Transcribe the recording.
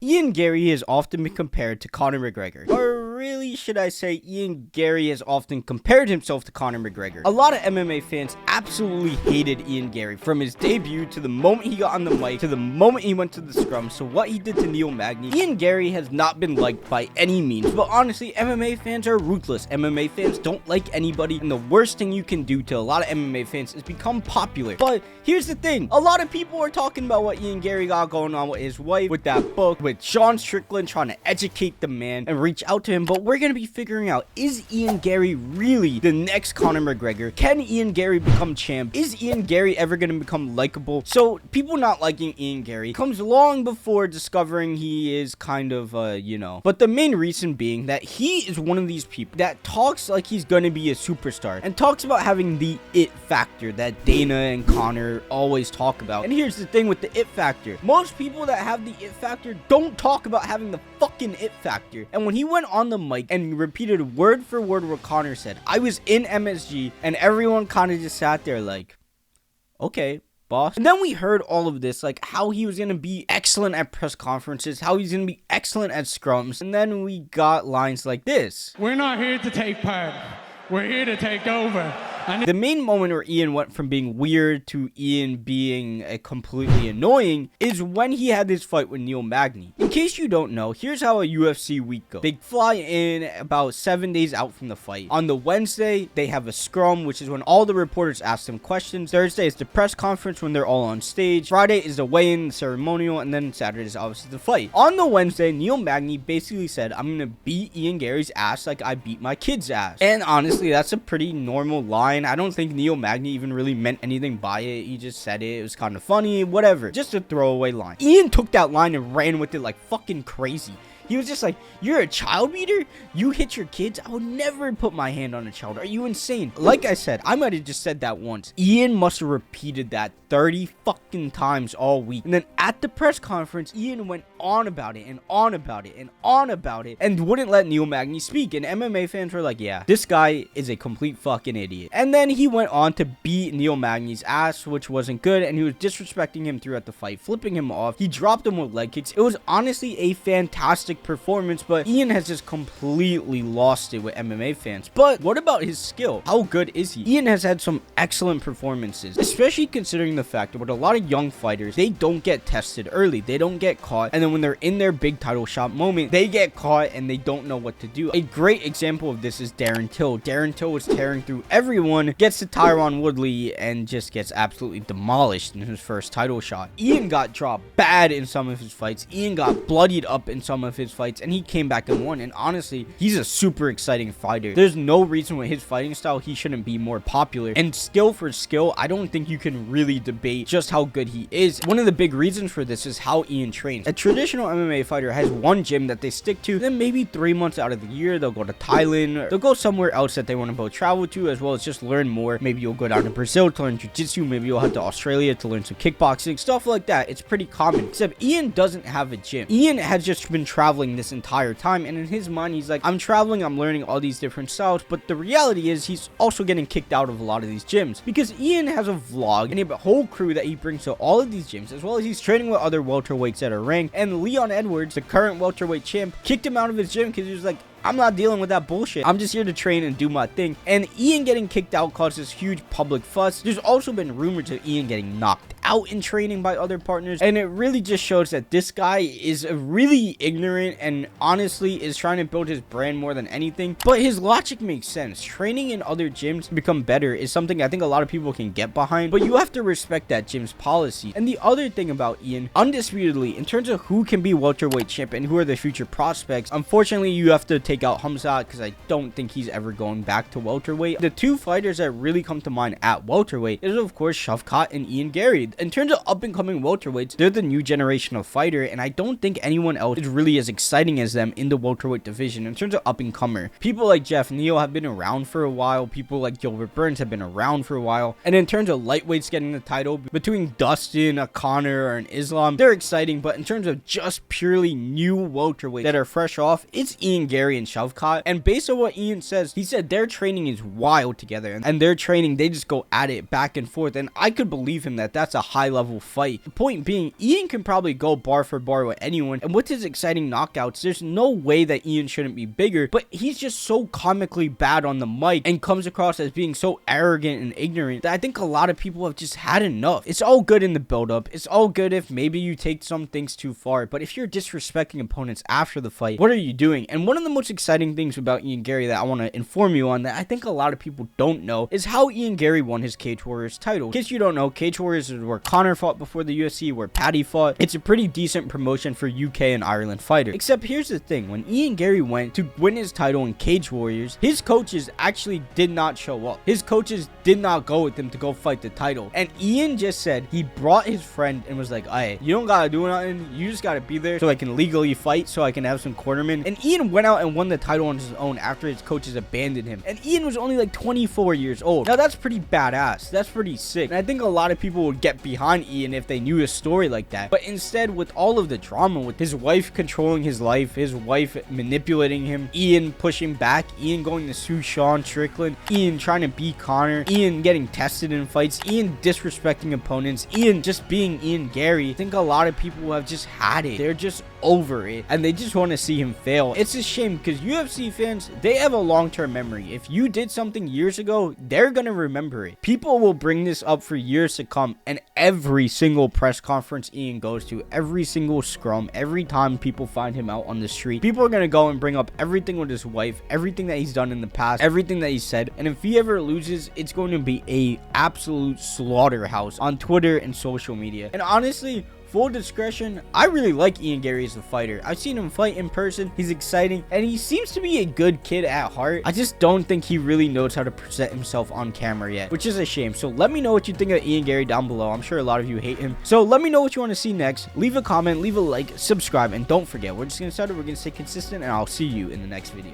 Ian Garry has often been compared to Conor McGregor. Or really, should I say, Ian Garry has often compared himself to Conor McGregor. A lot of MMA fans absolutely hated Ian Garry from his debut to the moment he got on the mic to the moment he went to the scrum. So what he did to Neil Magny, Ian Garry has not been liked by any means. But honestly, MMA fans are ruthless. MMA fans don't like anybody, and the worst thing you can do to a lot of MMA fans is become popular. But here's the thing, a lot of people are talking about what Ian Garry got going on with his wife, with that book, with Sean Strickland trying to educate the man and reach out to him. But we're going to be figuring out, is Ian Garry really the next Conor McGregor? Can Ian Garry become champ? Is Ian Garry ever going to become likable? So people not liking Ian Garry comes long before discovering he is kind of, But the main reason being that he is one of these people that talks like he's going to be a superstar and talks about having the it factor that Dana and Conor always talk about. And here's the thing with the it factor. Most people that have the it factor don't talk about having the fucking it factor. And when he went on the mic and repeated word for word what Conor said, I was in MSG, and everyone kind of just sat there like, okay, boss. And then we heard all of this, like how he was going to be excellent at press conferences, how he's going to be excellent at scrums. And then we got lines like this. We're not here to take part. We're here to take over. The main moment where Ian went from being weird to Ian being completely annoying is when he had this fight with Neil Magny. In case you don't know, here's how a UFC week goes. They fly in about 7 days out from the fight. On the Wednesday, they have a scrum, which is when all the reporters ask them questions. Thursday is the press conference when they're all on stage. Friday is the weigh-in, the ceremonial, and then Saturday is obviously the fight. On the Wednesday, Neil Magny basically said, I'm gonna beat Ian Garry's ass like I beat my kid's ass. And honestly, that's a pretty normal line. I don't think Neil Magny even really meant anything by it. He just said it. It was kind of funny, whatever. Just a throwaway line. Ian took that line and ran with it like fucking crazy. He was just like, you're a child beater? You hit your kids? I would never put my hand on a child. Are you insane? Like I said, I might have just said that once. Ian must have repeated that 30 fucking times all week. And then at the press conference, Ian went on about it and on about it and on about it and wouldn't let Neil Magny speak. And MMA fans were like, yeah, this guy is a complete fucking idiot. And then he went on to beat Neil Magny's ass, which wasn't good. And he was disrespecting him throughout the fight, flipping him off. He dropped him with leg kicks. It was honestly a fantastic performance, but Ian has just completely lost it with MMA fans. But what about his skill? How good is he? Ian has had some excellent performances, especially considering the fact that with a lot of young fighters, they don't get tested early. They don't get caught, and then when they're in their big title shot moment, they get caught and they don't know what to do. A great example of this is Darren Till. Darren Till was tearing through everyone, gets to Tyron Woodley, and just gets absolutely demolished in his first title shot. Ian got dropped bad in some of his fights. Ian got bloodied up in some of his fights, and he came back and won. And honestly, he's a super exciting fighter. There's no reason with his fighting style he shouldn't be more popular. And skill for skill, I don't think you can really debate just how good he is. One of the big reasons for this is how Ian trains. A traditional MMA fighter has one gym that they stick to, then maybe 3 months out of the year they'll go to Thailand, they'll go somewhere else that they want to both travel to, as well as just learn more. Maybe you'll go down to Brazil to learn jiu-jitsu, maybe you'll head to Australia to learn some kickboxing, stuff like that. It's pretty common, except Ian doesn't have a gym. Ian has just been traveling this entire time, and in his mind he's like, I'm traveling, I'm learning all these different styles. But the reality is he's also getting kicked out of a lot of these gyms because Ian has a vlog and a whole crew that he brings to all of these gyms, as well as he's training with other welterweights that are ranked. And Leon Edwards, the current welterweight champ, kicked him out of his gym because he was like, I'm not dealing with that bullshit. I'm just here to train and do my thing. And Ian getting kicked out causes huge public fuss. There's also been rumors of Ian getting knocked out in training by other partners, and it really just shows that this guy is really ignorant and honestly is trying to build his brand more than anything. But his logic makes sense. Training in other gyms to become better is something I think a lot of people can get behind, but you have to respect that gym's policy. And the other thing about Ian, undisputedly, in terms of who can be welterweight champ and who are the future prospects, unfortunately you have to take out Hamzat because I don't think he's ever going back to welterweight. The two fighters that really come to mind at welterweight is of course Shavkat and Ian Garry. In terms of up and coming welterweights, they're the new generation of fighter, and I don't think anyone else is really as exciting as them in the welterweight division. In terms of up and comer, people like Jeff Neal have been around for a while, people like Gilbert Burns have been around for a while, and in terms of lightweights getting the title between Dustin, a Conor, or an Islam, they're exciting. But in terms of just purely new welterweights that are fresh off, it's Ian Garry and Shavkat. And based on what Ian says, he said their training is wild together, and their training, they just go at it back and forth, and I could believe him that that's a high-level fight. The point being, Ian can probably go bar for bar with anyone, and with his exciting knockouts, there's no way that Ian shouldn't be bigger, but he's just so comically bad on the mic and comes across as being so arrogant and ignorant that I think a lot of people have just had enough. It's all good in the build-up. It's all good if maybe you take some things too far, but if you're disrespecting opponents after the fight, what are you doing? And one of the most exciting things about Ian Garry that I want to inform you on that I think a lot of people don't know is how Ian Garry won his Cage Warriors title. In case you don't know, Cage Warriors is where Conor fought before the UFC, where Paddy fought. It's a pretty decent promotion for UK and Ireland fighters. Except here's the thing, when Ian Garry went to win his title in Cage Warriors, his coaches actually did not show up. His coaches did not go with him to go fight the title. And Ian just said he brought his friend and was like, hey, you don't gotta do nothing. You just gotta be there so I can legally fight, so I can have some cornermen. And Ian went out and won the title on his own after his coaches abandoned him. And Ian was only like 24 years old. Now that's pretty badass. That's pretty sick. And I think a lot of people would get behind Ian if they knew a story like that. But instead, with all of the drama, with his wife controlling his life, his wife manipulating him, Ian pushing back, Ian going to sue Sean Strickland, Ian trying to beat Conor, Ian getting tested in fights, Ian disrespecting opponents, Ian just being Ian Garry, I think a lot of people have just had it. They're just over it and they just want to see him fail. It's a shame because UFC fans, they have a long-term memory. If you did something years ago, they're gonna remember it. People will bring this up for years to come, and every single press conference Ian goes to, every single scrum, every time people find him out on the street, people are gonna go and bring up everything with his wife, everything that he's done in the past, everything that he said. And if he ever loses, it's going to be a absolute slaughterhouse on Twitter and social media. And honestly, full discretion, I really like Ian Garry as a fighter. I've seen him fight in person. He's exciting and he seems to be a good kid at heart. I just don't think he really knows how to present himself on camera yet, which is a shame. So let me know what you think of Ian Garry down below. I'm sure a lot of you hate him. So let me know what you want to see next. Leave a comment, leave a like, subscribe, and don't forget, we're just gonna start it. We're gonna stay consistent, and I'll see you in the next video.